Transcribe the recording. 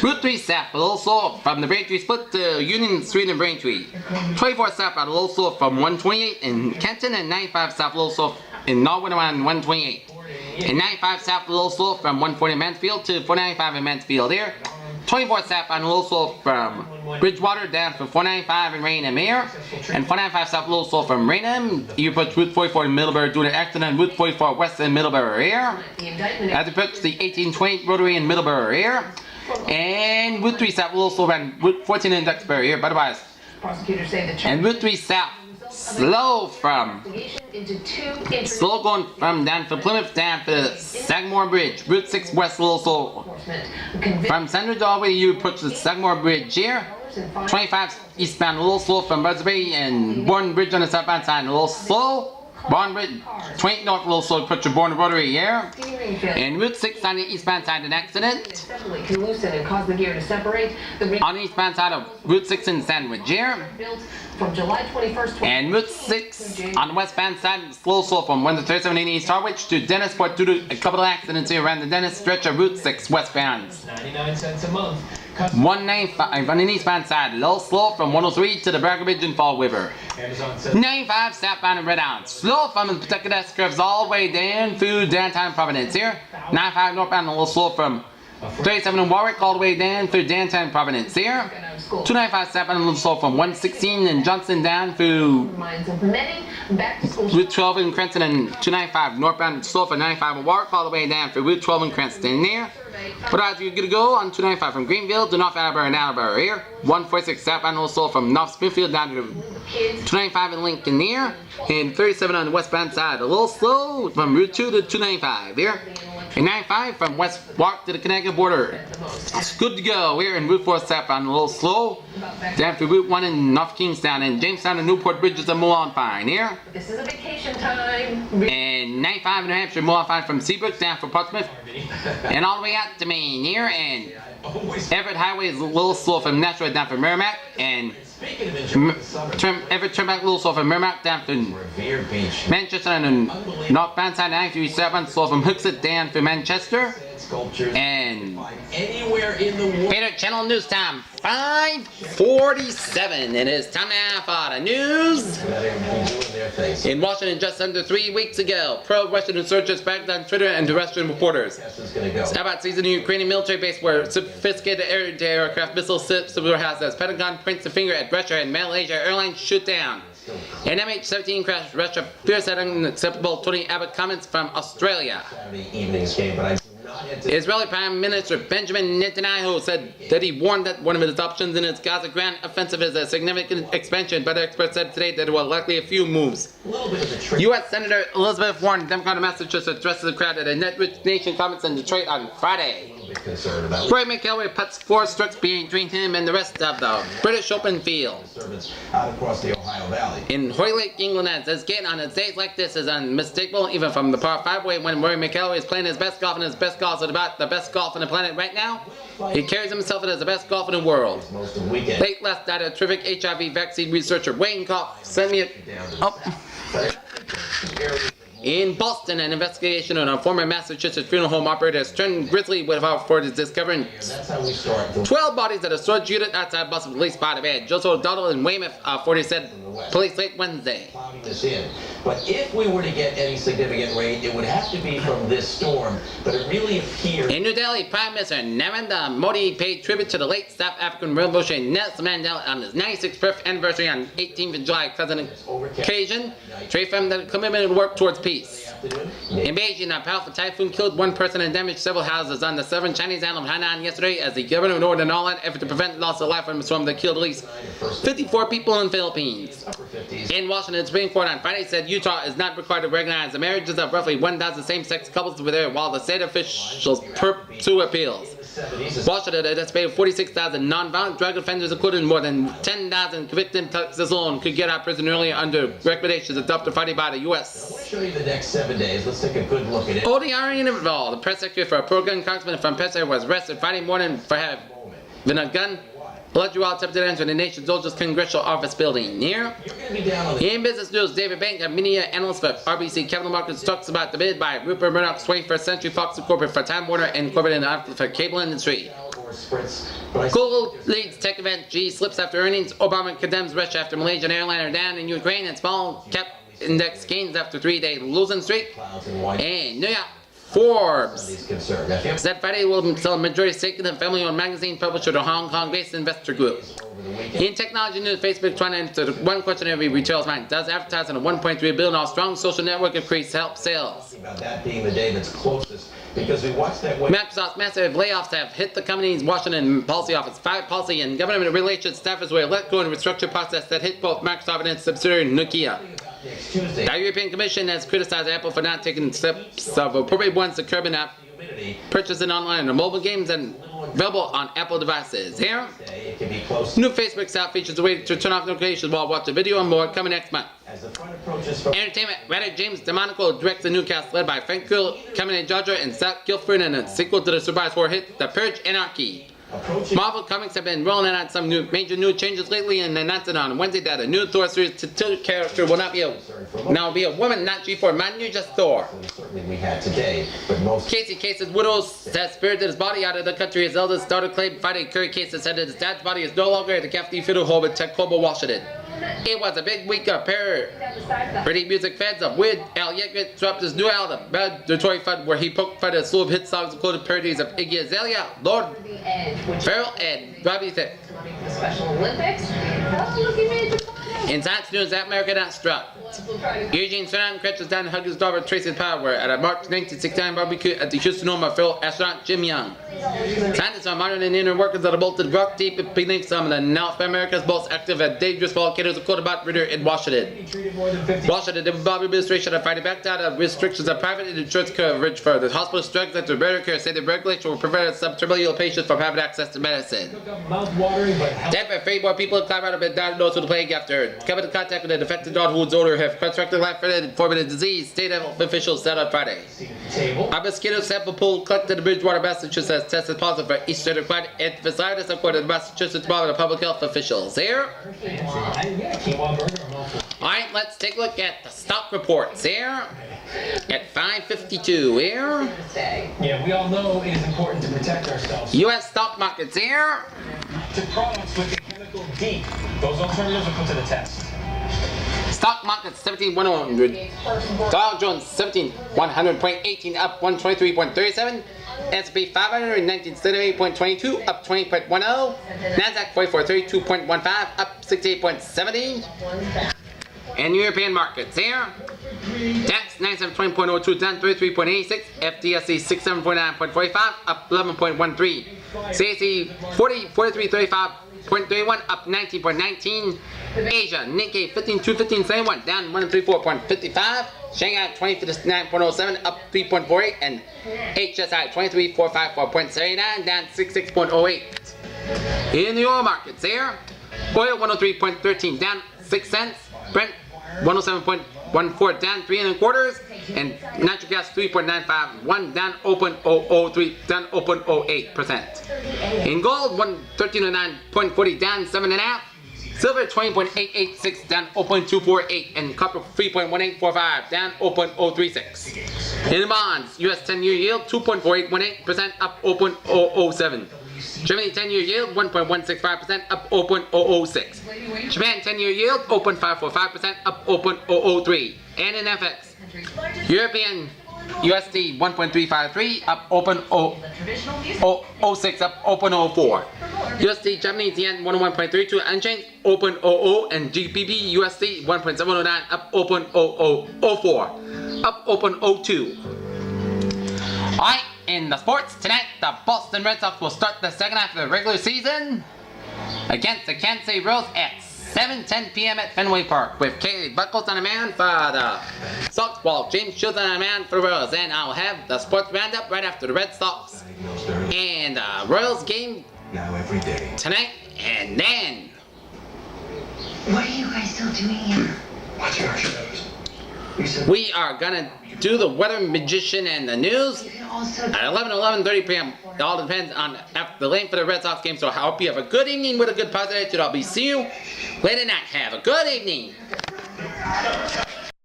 Route 3 south, a little slow from the Braintree split to Union Street and Braintree. 24 south at a little slow from 128 in Kenton, and 95 south a little slow in Norwood around 128. And 95 south a little slow from 140 in Mansfield to 495 in Mansfield here. 24 south on a little slow from Bridgewater down from 495 in Raynham here. And 495 south a little slow from Raynham. You approach Route 44 in Middlebury due to accident, Route 44 west in Middlebury here. As you approach the 1828 Rotary in Middlebury here. And Route 3 south a little slow around Route 14 in Duxbury here, but otherwise. And Route 3 south slow going from down to Plymouth down to Sagamore Bridge. Route 6 west a little slow. From Sandridge all the way you approach the Sagamore Bridge here. 25 eastbound a little slow from Buzzard Bay and Bourne Bridge on the southbound side a little slow. Bourne Bridge, 28 north a little slow, approach the Bourne Rotary here. And Route 6 on the eastbound side an accident. On the eastbound side of Route 6 in Sandwich here. And Route 6 on the westbound side slow from 1 to 3780 East Harwich to Dennisport due to a couple of accidents here around the Dennis stretch of Route 6 westbound. 99 cents a month. 195 on the eastbound side, a little slow from 103 to the Burger Bridge in Fall River. 95 southbound in Red Island, slow from the Pawtucket curves all the way down through downtown Providence here. 95 northbound, a little slow from 37 in Warwick all the way down through downtown Providence here. 295 southbound, a little slow from 116 in Johnson down through Route 12 in Cranston, and 295 northbound, slow from 95 in Warwick all the way down through Route 12 in Cranston there. But as you're going to go on 295 from Greenville to North Attleboro and Attleboro here. 146 southbound also from North Smithfield down to 295 in Lincoln there. And 37 on the westbound side, a little slow from Route 2 to 295 here. And 95 from West Warwick to the Connecticut border. It's good to go here in Route 4 southbound, a little slow. Down to Route 1 in North Kingstown and Jamestown and Newport Bridges are more on fine here. This is a vacation time. And 95 in New Hampshire, more on fine from Seabrook down for Portsmouth. And all the way out to Maine here. And Everett Highway is a little slow from Nashua down for Merrimack. And Everett Turnback a little slow from Merrimack down to Manchester, and northbound side 93 southbound slow from Hooksett down to Manchester. And Anywhere in the world. Peter Channel News Time 5:47. It is time now for the news. In Washington just under 3 weeks ago, pro-Russian insurgents backed on Twitter and terrestrial reporters. About seizing the Ukrainian military base where sophisticated air-to-aircraft missile systems were housed as Pentagon points the finger at Russia and Malaysia Airlines shoot down. An MH17 crash, Russia fears that unacceptable Tony Abbott comments from Australia. Israeli Prime Minister Benjamin Netanyahu said that he warned that one of his options in its Gaza ground offensive is a significant expansion, but experts said today that there were likely a few moves. U.S. Senator Elizabeth Warren, Democrat of Massachusetts, addresses the crowd at a Net-Rich Nation conference in Detroit on Friday. Rory McIlroy puts 4 strokes between him and the rest of the British Open field. In Hoylake, England, it says getting on its days like this is unmistakable, even from the par 5 way when Rory McIlroy is playing his best golf, and his best golf is about the best golf on the planet right now. He carries himself as the best golf in the world. Late last night, a terrific HIV vaccine researcher, Wayne Koff, sent me in Boston, an investigation on a former Massachusetts funeral home operator has turned grisly without for discovering 12 bodies at a storage unit outside Boston police by the bed. Joseph O'Donnell in Weymouth, 40 said police late Wednesday. But if we were to get any significant rain, it would have to be from this storm. But it really appears. In New Delhi, Prime Minister Narendra Modi paid tribute to the late South African revolutionary Nelson Mandela on his 96th birth anniversary on 18th of July, an occasion to reaffirm the commitment to work towards peace. In Beijing, a powerful typhoon killed 1 person and damaged several houses on the southern Chinese island of Hainan yesterday, as the governor ordered an all-out effort to prevent loss of life from the storm that killed at least 54 people in the Philippines. In Washington, the Supreme Court on Friday said Utah is not required to recognize the marriages of roughly 1,000 same-sex couples over there, while the state officials pursue appeals. Washington had estimated 46,000 non-violent drug offenders, including more than 10,000 convicted in Texas alone, could get out of prison early under recommendations adopted Friday by the U.S. We'll show you the next 7 days. Let's take a good look at it. Odi Arinavall, the press secretary for a pro-gun congressman from Pittsburgh, was arrested Friday morning for having a gun allegedly while attempting to enter the nation's oldest congressional office building. Here, in business news, David Bank, a media analyst for RBC Capital Markets, talks about the bid by Rupert Murdoch's 21st Century Fox Incorporated for Time Warner Incorporated for cable industry. Google leads tech event. G slips after earnings. Obama condemns Russia after Malaysian airliner down in Ukraine, and small cap index gains after 3-day losing streak. And New York Forbes said Friday will sell a majority stake in the family-owned magazine published to the Hong Kong-based investor group. In technology news, Facebook trying to answer the one question every retailer's mind: does advertising a $1.3 billion strong social network increase help sales? About that being the day that's closest, because we watched that. Microsoft's massive layoffs have hit the company's Washington policy office. 5 policy and government relations staffers were let go in a restructure process that hit both Microsoft and its subsidiary Nokia. The European Commission has criticized Apple for not taking steps of appropriate ones to curb app purchasing online or mobile games and available on Apple devices. Here, new Facebook style features a way to turn off notifications while watching video and more coming next month. Entertainment writer James DeMonico directs a new cast led by Frank Gill, Cameron Georgia, and Zach Gilford in a sequel to the surprise horror hit The Purge Anarchy. Marvel Comics have been rolling out some major new changes lately, and announcing on Wednesday that a new Thor series title character will not be a woman, not G4 man, you just Thor. Casey Case's widow has spirited his body out of the country. His eldest daughter claimed Friday. Curry Case said that his dad's body is no longer at the Catholic Funeral Home in Tacoma, Washington. It was a big week of parody music fans of Weird Al Yankovic dropped his new album, Bad Detroit Fun, where he poked fun at a slew of hit songs including parodies of Iggy Azalea, Lord Farrell, and Robbie Thicke. In science news, that America not struck. Eugene Cernan crashes down and hugged his daughter Tracy Power at a March 1969 barbecue at the Houston home of fellow astronaut Jim Young. Scientists are monitoring inner workings of the molten rock deep beneath some of the North America's most active and dangerous volcanoes, according to Ritter in Washington. The Obama administration are fighting back down on restrictions on private insurance coverage for the hospital drugs that the Medicare said the regulation will prevent some terminal patients from having access to medicine. Denver, 3 more people in Colorado have been diagnosed with the plague after coming into contact with an infected dog whose owner have contracted life-threatening form of the disease, state health officials said on Friday. A mosquito sample pool collected in Bridgewater, Massachusetts, tested positive for Eastern acquired enthesitis, according to Massachusetts Department of Public Health officials. Here. Alright, let's take a look at the stock reports here at 5:52 here. Yeah, we all know it is important to protect ourselves. U.S. stock markets here. To products with a chemical D. Those alternatives are put to the test. Stock market 17,100. Dow Jones 17,100.18 up 123.37. S&P 500 1978.22 up 20.10. Nasdaq 4432.15 up 68.70. And European markets here. DAX 9720.02 down 33.86. FTSE 6749.45 up 11.13. CAC 4335.31 up 19.19. Asia Nikkei 15215.71 down 134.55. Shanghai 2059.07 up 3.48, and HSI 23454.79 down 66.08. In the oil markets here, oil 103.13 down 6 cents. Brent 107.14 down 3 1/4, and natural gas 3.951 down 0.003 down 0.08%. In gold 113.09.40 down 7.5. Silver 20.886 down 0.248, and copper 3.1845 down 0.036. In the bonds, US 10-year yield 2.4818% up 0.007. Germany 10-year yield 1.165% up 0.006. Japan 10-year yield 0.545% up 0.003. And in FX, European USD 1.353 up 0.006 up 0.04. USD Japanese yen 101.32 unchanged 0.00, and GBP USD 1.709 up 0.0004 up 0.02. Alright, in the sports tonight, the Boston Red Sox will start the second half of the regular season against the Kansas City Royals at 7:10 p.m. at Fenway Park, with Kaylee Buckles on a man for the Sox ball, James Shields on a man for the Royals, and I'll have the sports roundup right after the Red Sox and the Royals game Now every day. tonight, and then. What are you guys still doing here? Watching our shows. We are gonna do the weather magician and the news You can also at 11:30 p.m. It all depends on after the lane for the Red Sox game. So I hope you have a good evening with a good positive attitude. I'll be see you later night. Have a good evening.